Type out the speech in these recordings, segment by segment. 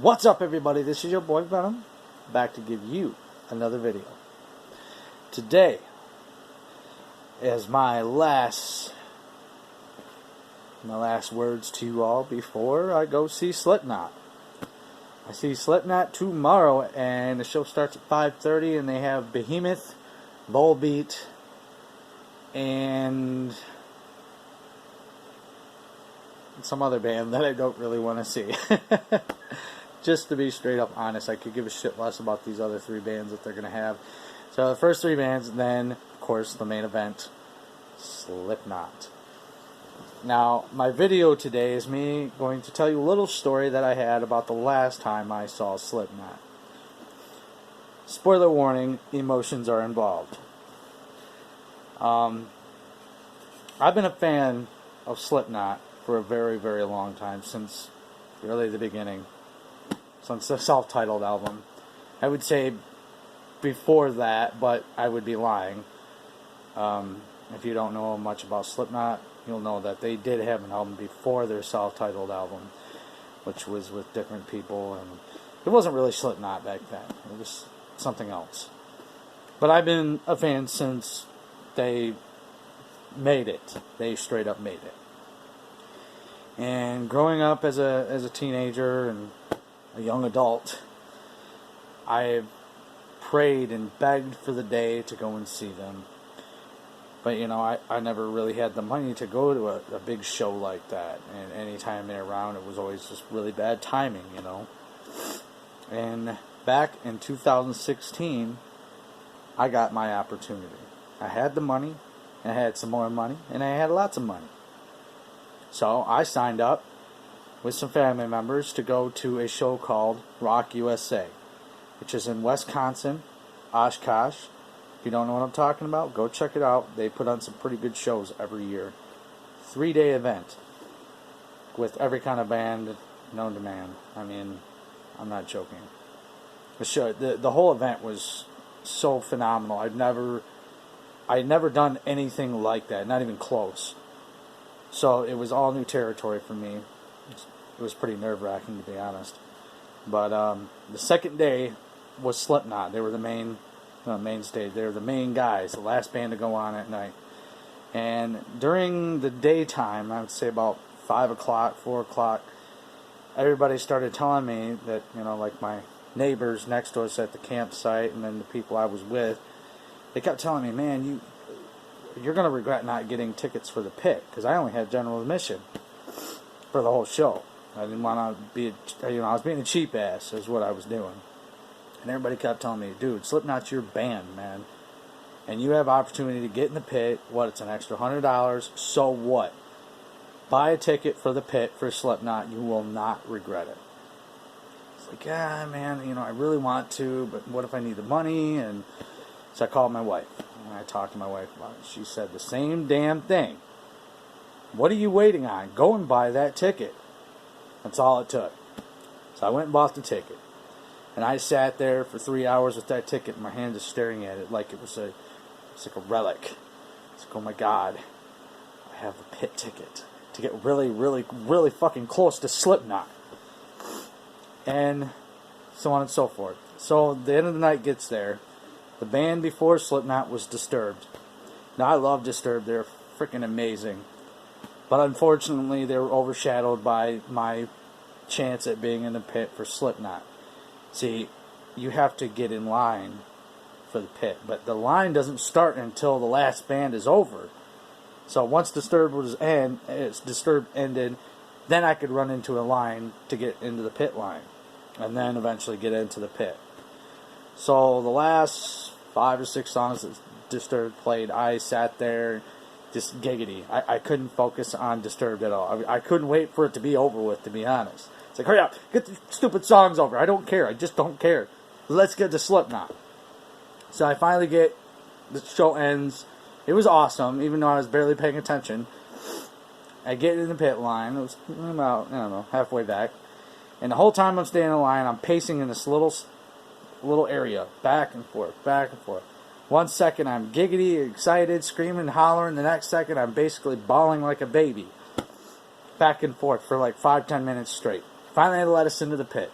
What's up, everybody? This is your boy VeNoM, back to give you another video. Today is my last words to you all before I go see Slipknot. I see Slipknot tomorrow, and the show starts at 5:30, and they have Behemoth, Volbeat, and some other band that I don't really want to see. Just to be straight up honest, I could give a shit less about these other three bands that they're going to have. So the first three bands, then, of course, the main event, Slipknot. Now, my video today is me going to tell you a little story that I had about the last time I saw Slipknot. Spoiler warning, emotions are involved. I've been a fan of Slipknot for a very, very long time, since really the beginning. Since the self-titled album. I would say before that, but I would be lying. If you don't know much about Slipknot, you'll know that they did have an album before their self-titled album, which was with different people, and it wasn't really Slipknot back then. It was something else. But I've been a fan since they made it. They straight up made it. And growing up as a teenager and a young adult, I prayed and begged for the day to go and see them. But, you know, I never really had the money to go to a big show like that. And any time they're around, it was always just really bad timing, you know. And back in 2016, I got my opportunity. I had the money, and I had some more money, and I had lots of money. So I signed up with some family members to go to a show called Rock USA, which is in Wisconsin, Oshkosh. If you don't know what I'm talking about, go check it out. They put on some pretty good shows every year. 3-day event with every kind of band known to man. I mean, I'm not joking. The whole event was so phenomenal. I'd never done anything like that, not even close. So it was all new territory for me. It was pretty nerve-wracking, to be honest. But the second day was Slipknot. They were the main stage. They were the main guys, the last band to go on at night. And during the daytime, I would say about 5 o'clock, 4 o'clock, everybody started telling me that, you know, like my neighbors next to us at the campsite, and then the people I was with, they kept telling me, man, you're going to regret not getting tickets for the pit, because I only had general admission for the whole show. I didn't want to be, I was being a cheap ass, is what I was doing. And everybody kept telling me, dude, Slipknot's your band, man. And you have opportunity to get in the pit. What, it's an extra $100, so what? Buy a ticket for the pit for Slipknot, you will not regret it. It's like, yeah, man, you know, I really want to, but what if I need the money? And so I called my wife, and I talked to my wife about it. She said the same damn thing. What are you waiting on? Go and buy that ticket. That's all it took. So I went and bought the ticket. And I sat there for 3 hours with that ticket, and my hand just staring at it like it's like a relic. It's like, oh my God, I have a pit ticket to get really, really, really fucking close to Slipknot. And so on and so forth. So the end of the night gets there. The band before Slipknot was Disturbed. Now, I love Disturbed. They're freaking amazing. But unfortunately, they were overshadowed by my chance at being in the pit for Slipknot. See, you have to get in line for the pit, but the line doesn't start until the last band is over. So once Disturbed ended, then I could run into a line to get into the pit line, and then eventually get into the pit. So the last 5 or 6 songs that Disturbed played, I sat there just giggity. I couldn't focus on Disturbed at all. I couldn't wait for it to be over with, to be honest. It's like, hurry up, get the stupid songs over. I don't care. I just don't care. Let's get to Slipknot. So I finally get, the show ends. It was awesome, even though I was barely paying attention. I get in the pit line. It was about, I don't know, halfway back. And the whole time I'm standing in line, I'm pacing in this little area, back and forth, back and forth. 1 second I'm giggity, excited, screaming, hollering. The next second I'm basically bawling like a baby. back and forth for like 5-10 minutes straight. Finally, they let us into the pit.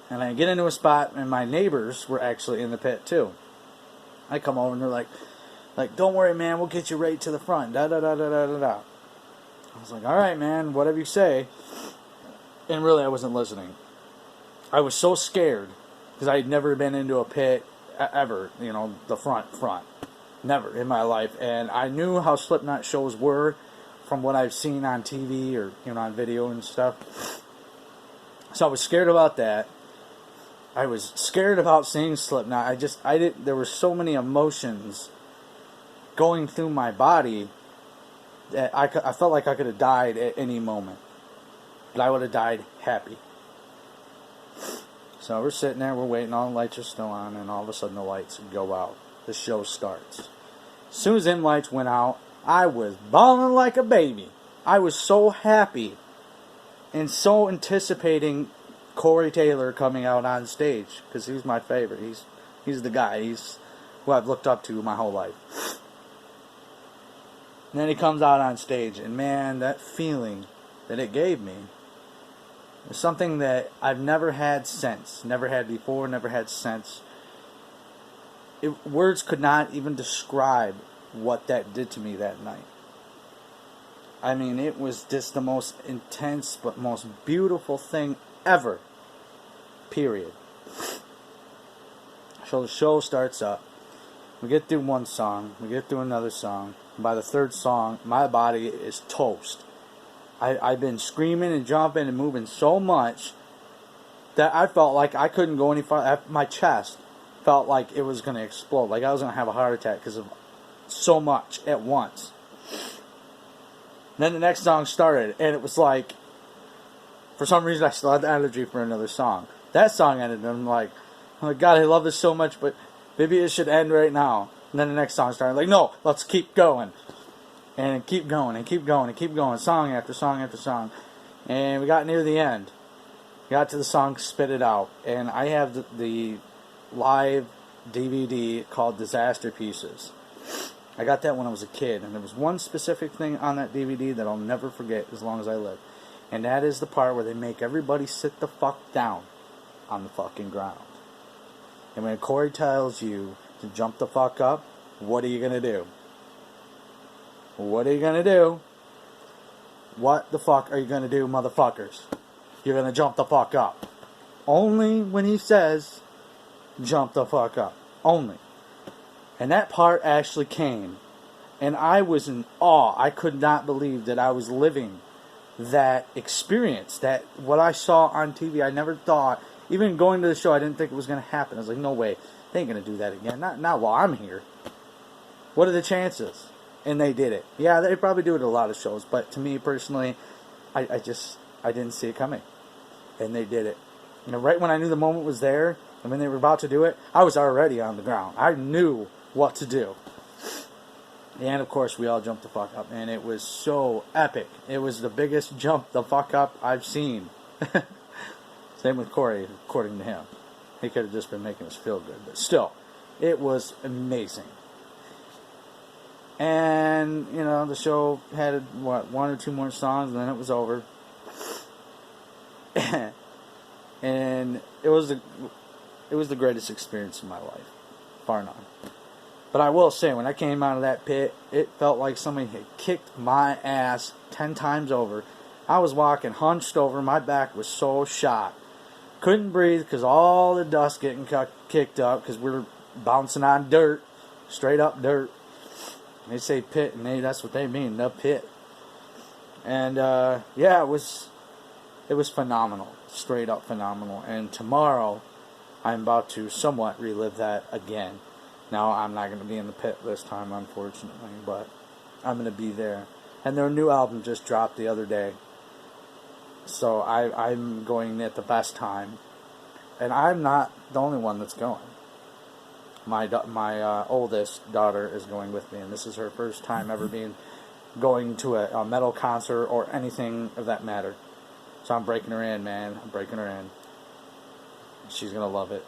And I get into a spot, and my neighbors were actually in the pit too. I come over, and they're like, don't worry, man, we'll get you right to the front. Da da da da da da da. I was like, all right, man, whatever you say. And really, I wasn't listening. I was so scared because I had never been into a pit ever. You know, the front, never in my life. And I knew how Slipknot shows were from what I've seen on TV or on video and stuff. So I was scared about that. I was scared about seeing Slipknot. There were so many emotions going through my body that I felt like I could have died at any moment. But I would have died happy. So we're sitting there, we're waiting, all the lights are still on, and all of a sudden the lights go out. The show starts. As soon as them lights went out, I was bawling like a baby. I was so happy and so anticipating Corey Taylor coming out on stage, because he's my favorite. He's the guy. He's who I've looked up to my whole life. And then he comes out on stage, and man, that feeling that it gave me is something that I've never had since. Never had before, never had since. Words could not even describe what that did to me that night. I mean, it was just the most intense but most beautiful thing ever. Period. So the show starts up. We get through one song. We get through another song. And by the third song, my body is toast. I've been screaming and jumping and moving so much that I felt like I couldn't go any farther. My chest felt like it was going to explode. Like I was going to have a heart attack because of so much at once. And then the next song started, and it was like, for some reason I still had the energy for another song. That song ended, and I'm like, oh God, I love this so much, but maybe it should end right now. And then the next song started, like, no, let's keep going. And keep going, and keep going, and keep going, song after song after song. And we got near the end. Got to the song Spit It Out. And I have the live DVD called Disaster Pieces. I got that when I was a kid, and there was one specific thing on that DVD that I'll never forget as long as I live. And that is the part where they make everybody sit the fuck down on the fucking ground. And when Corey tells you to jump the fuck up, what are you going to do? What are you going to do? What the fuck are you going to do, motherfuckers? You're going to jump the fuck up. Only when he says, jump the fuck up. Only. And that part actually came. And I was in awe. I could not believe that I was living that experience. That what I saw on TV, I never thought. Even going to the show, I didn't think it was going to happen. I was like, no way. They ain't going to do that again. Not while I'm here. What are the chances? And they did it. Yeah, they probably do it at a lot of shows. But to me, personally, I didn't see it coming. And they did it. You know, right when I knew the moment was there, and when they were about to do it, I was already on the ground. I knew what to do. And, of course, we all jumped the fuck up. And it was so epic. It was the biggest jump the fuck up I've seen. Same with Corey, according to him. He could have just been making us feel good. But still, it was amazing. And, you know, the show had, one or two more songs, and then it was over. And it was the greatest experience of my life. Far none. But I will say, when I came out of that pit, it felt like somebody had kicked my ass 10 times over. I was walking hunched over. My back was so shot. Couldn't breathe because all the dust getting kicked up because we were bouncing on dirt. Straight up dirt. They say pit, and that's what they mean, the pit. And, yeah, it was phenomenal. Straight up phenomenal. And tomorrow, I'm about to somewhat relive that again. Now, I'm not going to be in the pit this time, unfortunately, but I'm going to be there. And their new album just dropped the other day. So I'm going at the best time. And I'm not the only one that's going. My oldest daughter is going with me, and this is her first time ever going to a metal concert or anything of that matter. So I'm breaking her in, man. I'm breaking her in. She's going to love it.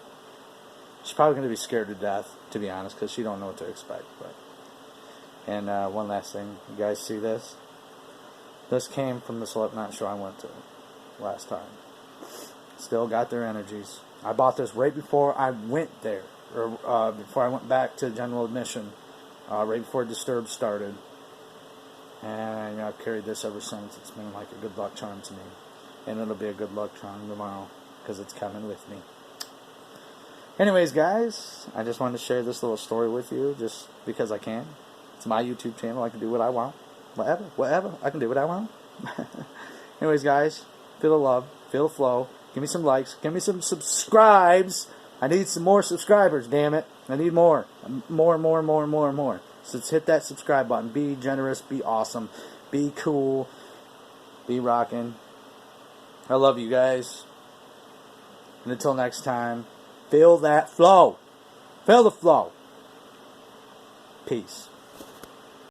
She's probably going to be scared to death, to be honest, because she don't know what to expect. But and one last thing. You guys see this? This came from the Slipknot show I went to last time. Still got their energies. I bought this right before I went there, or before I went back to general admission, right before Disturbed started. And I've carried this ever since. It's been like a good luck charm to me. And it'll be a good luck charm tomorrow, because it's coming with me. Anyways, guys, I just wanted to share this little story with you, just because I can. It's my YouTube channel. I can do what I want. Whatever. I can do what I want. Anyways, guys, feel the love. Feel the flow. Give me some likes. Give me some subscribes. I need some more subscribers, damn it. I need more. More. So let's hit that subscribe button. Be generous. Be awesome. Be cool. Be rocking. I love you guys. And until next time, feel that flow. Feel the flow. Peace.